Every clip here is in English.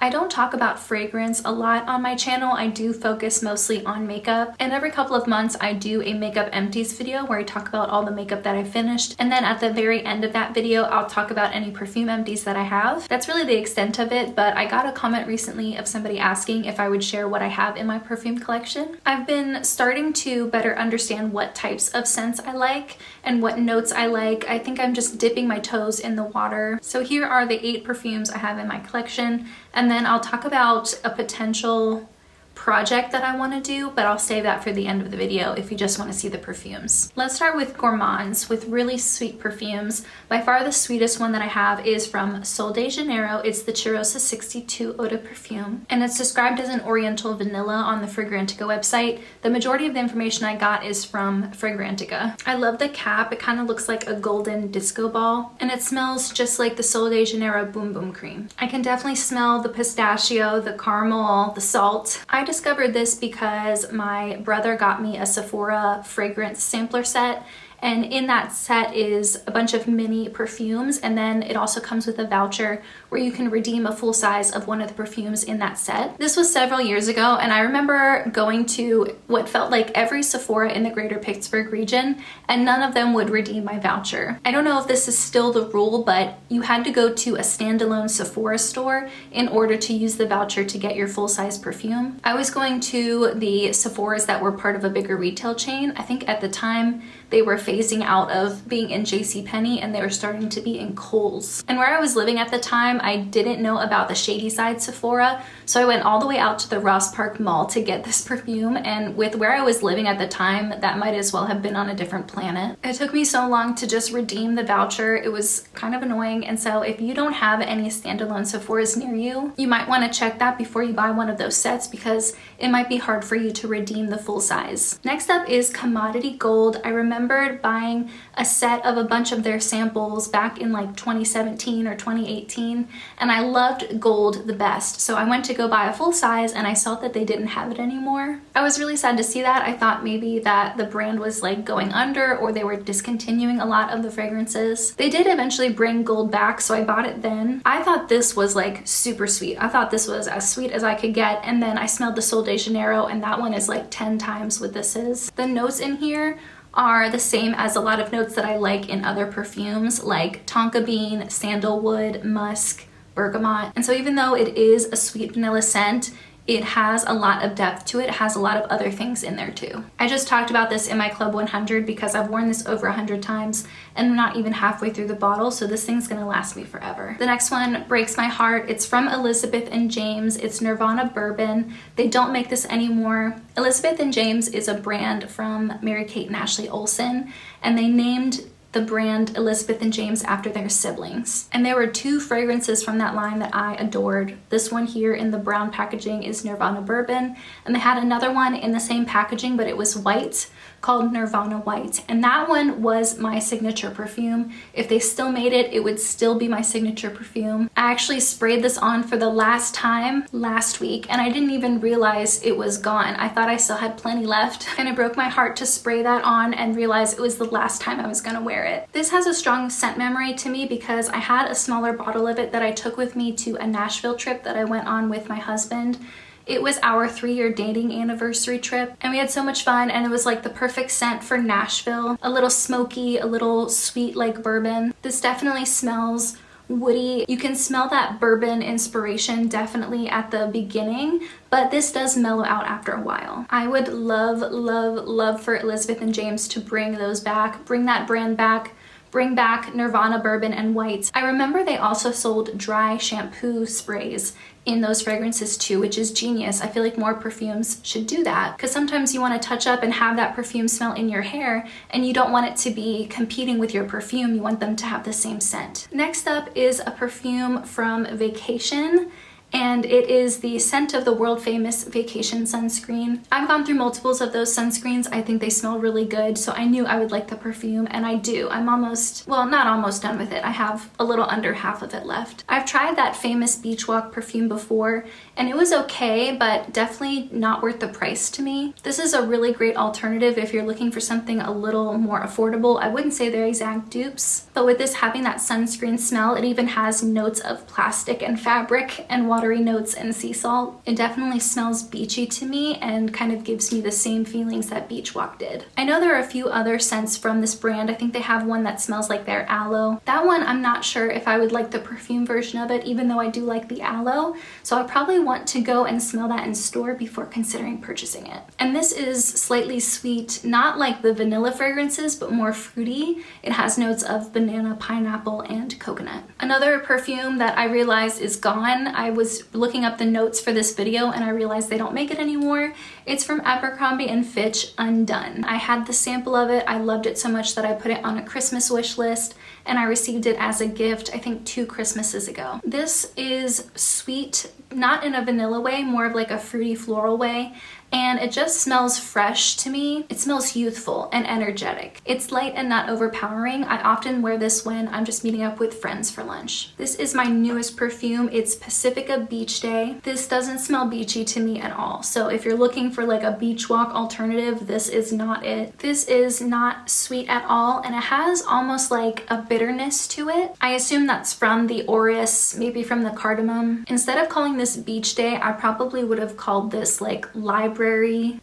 I don't talk about fragrance a lot on my channel. I do focus mostly on makeup, and every couple of months I do a makeup empties video where I talk about all the makeup that I finished, and then at the very end of that video I'll talk about any perfume empties that I have. That's really the extent of it, but I got a comment recently of somebody asking if I would share what I have in my perfume collection. I've been starting to better understand what types of scents I like and what notes I like. I think I'm just dipping my toes in the water. So here are the 8 perfumes I have in my collection, and then I'll talk about a potential project that I want to do, but I'll save that for the end of the video if you just want to see the perfumes. Let's start with gourmands, with really sweet perfumes. By far the sweetest one that I have is from Sol de Janeiro. It's the Cheirosa 62 Eau de Perfume, and it's described as an oriental vanilla on the Fragrantica website. The majority of the information I got is from Fragrantica. I love the cap. It kind of looks like a golden disco ball, and it smells just like the Sol de Janeiro Boom Boom Cream. I can definitely smell the pistachio, the caramel, the salt. I discovered this because my brother got me a Sephora fragrance sampler set, and in that set is a bunch of mini perfumes, and then it also comes with a voucher where you can redeem a full size of one of the perfumes in that set. This was several years ago, and I remember going to what felt like every Sephora in the greater Pittsburgh region, and none of them would redeem my voucher. I don't know if this is still the rule, but you had to go to a standalone Sephora store in order to use the voucher to get your full-size perfume. I was going to the Sephoras that were part of a bigger retail chain. I think at the time they were phasing out of being in JCPenney and they were starting to be in Kohl's. And where I was living at the time, I didn't know about the Shady Side Sephora, so I went all the way out to the Ross Park Mall to get this perfume, and with where I was living at the time, that might as well have been on a different planet. It took me so long to just redeem the voucher. It was kind of annoying, and so if you don't have any standalone Sephoras near you, you might want to check that before you buy one of those sets because it might be hard for you to redeem the full size. Next up is Commodity Gold. I remembered buying a set of a bunch of their samples back in like 2017 or 2018, and I loved gold the best, so I went to go buy a full size and I saw that they didn't have it anymore. I was really sad to see that. I thought maybe that the brand was like going under or they were discontinuing a lot of the fragrances. They did eventually bring gold back, so I bought it then. I thought this was like super sweet. I thought this was as sweet as I could get, and then I smelled the Sol de Janeiro, and that one is like 10 times what this is. The notes in here are the same as a lot of notes that I like in other perfumes, like tonka bean, sandalwood, musk, bergamot. And so even though it is a sweet vanilla scent, it has a lot of depth to it. It has a lot of other things in there too. I just talked about this in my Club 100 because I've worn this over 100 times and I'm not even halfway through the bottle, so this thing's gonna last me forever. The next one breaks my heart. It's from Elizabeth and James. It's Nirvana Bourbon. They don't make this anymore. Elizabeth and James is a brand from Mary-Kate and Ashley Olsen, and they named the brand Elizabeth and James after their siblings. And there were 2 fragrances from that line that I adored. This one here in the brown packaging is Nirvana Bourbon, and they had another one in the same packaging, but it was white, called Nirvana White, and that one was my signature perfume. If they still made it, it would still be my signature perfume. I actually sprayed this on for the last time last week, and I didn't even realize it was gone. I thought I still had plenty left, and it broke my heart to spray that on and realize it was the last time I was gonna wear it. This has a strong scent memory to me because I had a smaller bottle of it that I took with me to a Nashville trip that I went on with my husband. It was our 3-year dating anniversary trip, and we had so much fun, and it was like the perfect scent for Nashville. A little smoky, a little sweet like bourbon. This definitely smells woody. You can smell that bourbon inspiration definitely at the beginning, but this does mellow out after a while. I would love, love, love for Elizabeth and James to bring those back, bring that brand back, bring back Nirvana Bourbon and Whites. I remember they also sold dry shampoo sprays in those fragrances too, which is genius. I feel like more perfumes should do that because sometimes you want to touch up and have that perfume smell in your hair and you don't want it to be competing with your perfume. You want them to have the same scent. Next up is a perfume from Vacation, and it is the scent of the world famous Vacation sunscreen. I've gone through multiples of those sunscreens. I think they smell really good, so I knew I would like the perfume, and I do. I'm almost, well, not almost done with it. I have a little under half of it left. I've tried that famous Beach Walk perfume before, and it was okay, but definitely not worth the price to me. This is a really great alternative if you're looking for something a little more affordable. I wouldn't say they're exact dupes, but with this having that sunscreen smell, it even has notes of plastic and fabric and water watery notes and sea salt. It definitely smells beachy to me and kind of gives me the same feelings that Beach Walk did. I know there are a few other scents from this brand. I think they have one that smells like their aloe. That one, I'm not sure if I would like the perfume version of it, even though I do like the aloe. So I probably want to go and smell that in store before considering purchasing it. And this is slightly sweet, not like the vanilla fragrances, but more fruity. It has notes of banana, pineapple, and coconut. Another perfume that I realized is gone. I was looking up the notes for this video and I realized they don't make it anymore. It's from Abercrombie & Fitch, Undone. I had the sample of it. I loved it so much that I put it on a Christmas wish list, and I received it as a gift, I think 2 Christmases ago. This is sweet, not in a vanilla way, more of like a fruity floral way. And it just smells fresh to me. It smells youthful and energetic. It's light and not overpowering. I often wear this when I'm just meeting up with friends for lunch. This is my newest perfume. It's Pacifica Beach Day. This doesn't smell beachy to me at all. So if you're looking for like a beach walk alternative, this is not it. This is not sweet at all, and it has almost like a bitterness to it. I assume that's from the orris, maybe from the cardamom. Instead of calling this Beach Day, I probably would have called this like library.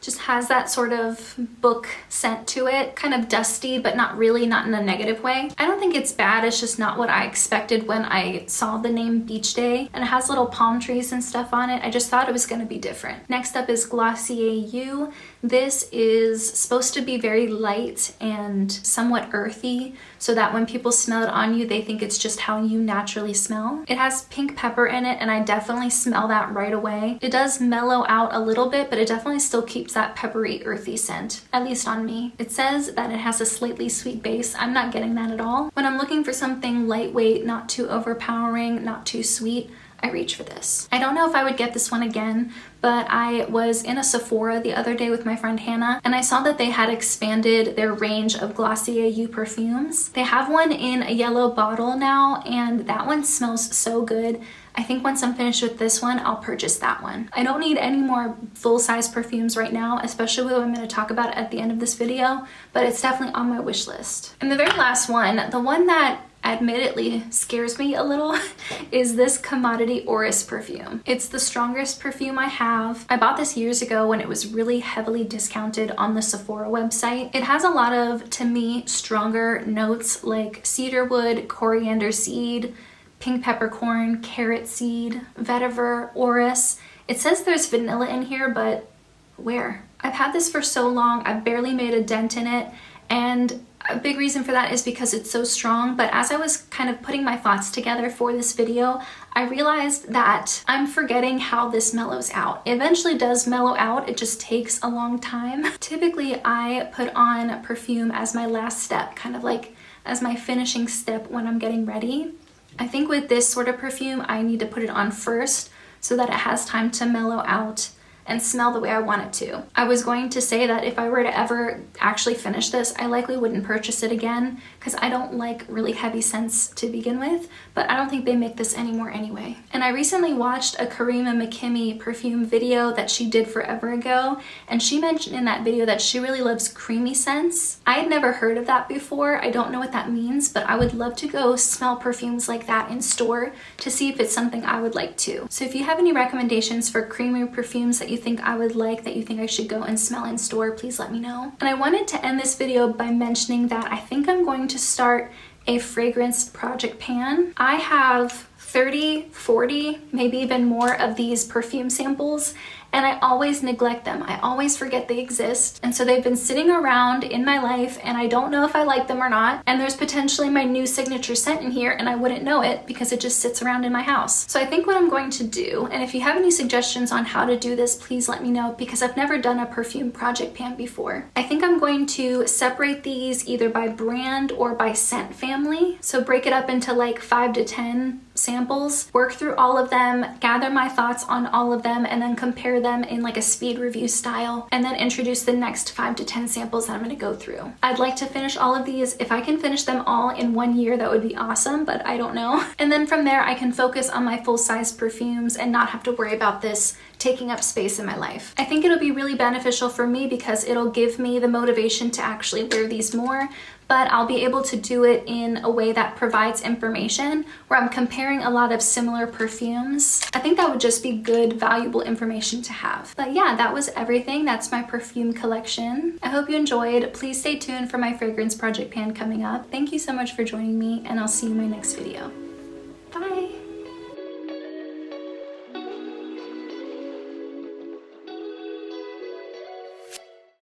Just has that sort of book scent to it, kind of dusty, but not really, not in a negative way. I don't think it's bad, it's just not what I expected when I saw the name Beach Day, and it has little palm trees and stuff on it. I just thought it was going to be different. Next up is Glossier You. This is supposed to be very light and somewhat earthy, so that when people smell it on you, they think it's just how you naturally smell. It has pink pepper in it, and I definitely smell that right away. It does mellow out a little bit, but it definitely still keeps that peppery, earthy scent, at least on me. It says that it has a slightly sweet base. I'm not getting that at all. When I'm looking for something lightweight, not too overpowering, not too sweet, I reach for this. I don't know if I would get this one again, but I was in a Sephora the other day with my friend Hannah, and I saw that they had expanded their range of Glossier You perfumes. They have one in a yellow bottle now, and that one smells so good. I think once I'm finished with this one, I'll purchase that one. I don't need any more full-size perfumes right now, especially what I'm going to talk about at the end of this video, but it's definitely on my wish list. And the very last one, the one that admittedly scares me a little, is this Commodity Orris perfume. It's the strongest perfume I have. I bought this years ago when it was really heavily discounted on the Sephora website. It has a lot of, to me, stronger notes like cedarwood, coriander seed, pink peppercorn, carrot seed, vetiver, orris. It says there's vanilla in here, but where? I've had this for so long, I've barely made a dent in it, and a big reason for that is because it's so strong. But as I was kind of putting my thoughts together for this video, I realized that I'm forgetting how this mellows out. It eventually does mellow out, it just takes a long time. Typically, I put on perfume as my last step, kind of like as my finishing step when I'm getting ready. I think with this sort of perfume, I need to put it on first so that it has time to mellow out and smell the way I want it to. I was going to say that if I were to ever actually finish this, I likely wouldn't purchase it again because I don't like really heavy scents to begin with, but I don't think they make this anymore anyway. And I recently watched a Karima McKimmy perfume video that she did forever ago, and she mentioned in that video that she really loves creamy scents. I had never heard of that before. I don't know what that means, but I would love to go smell perfumes like that in store to see if it's something I would like too. So if you have any recommendations for creamy perfumes that you think I would like, that you think I should go and smell in store, please let me know. And I wanted to end this video by mentioning that I think I'm going to start a fragrance project pan. I have 30, 40, maybe even more of these perfume samples, and I always neglect them. I always forget they exist. And so they've been sitting around in my life, and I don't know if I like them or not. And there's potentially my new signature scent in here, and I wouldn't know it because it just sits around in my house. So I think what I'm going to do, and if you have any suggestions on how to do this, please let me know, because I've never done a perfume project pan before. I think I'm going to separate these either by brand or by scent family. So break it up into like 5 to 10 samples, work through all of them, gather my thoughts on all of them, and then compare them in like a speed review style, and then introduce the next 5 to 10 samples that I'm going to go through. I'd like to finish all of these. If I can finish them all in 1 year, that would be awesome, but I don't know. And then from there, I can focus on my full-size perfumes and not have to worry about this taking up space in my life. I think it'll be really beneficial for me because it'll give me the motivation to actually wear these more, but I'll be able to do it in a way that provides information where I'm comparing a lot of similar perfumes. I think that would just be good, valuable information to have. But yeah, that was everything. That's my perfume collection. I hope you enjoyed. Please stay tuned for my fragrance project pan coming up. Thank you so much for joining me, and I'll see you in my next video.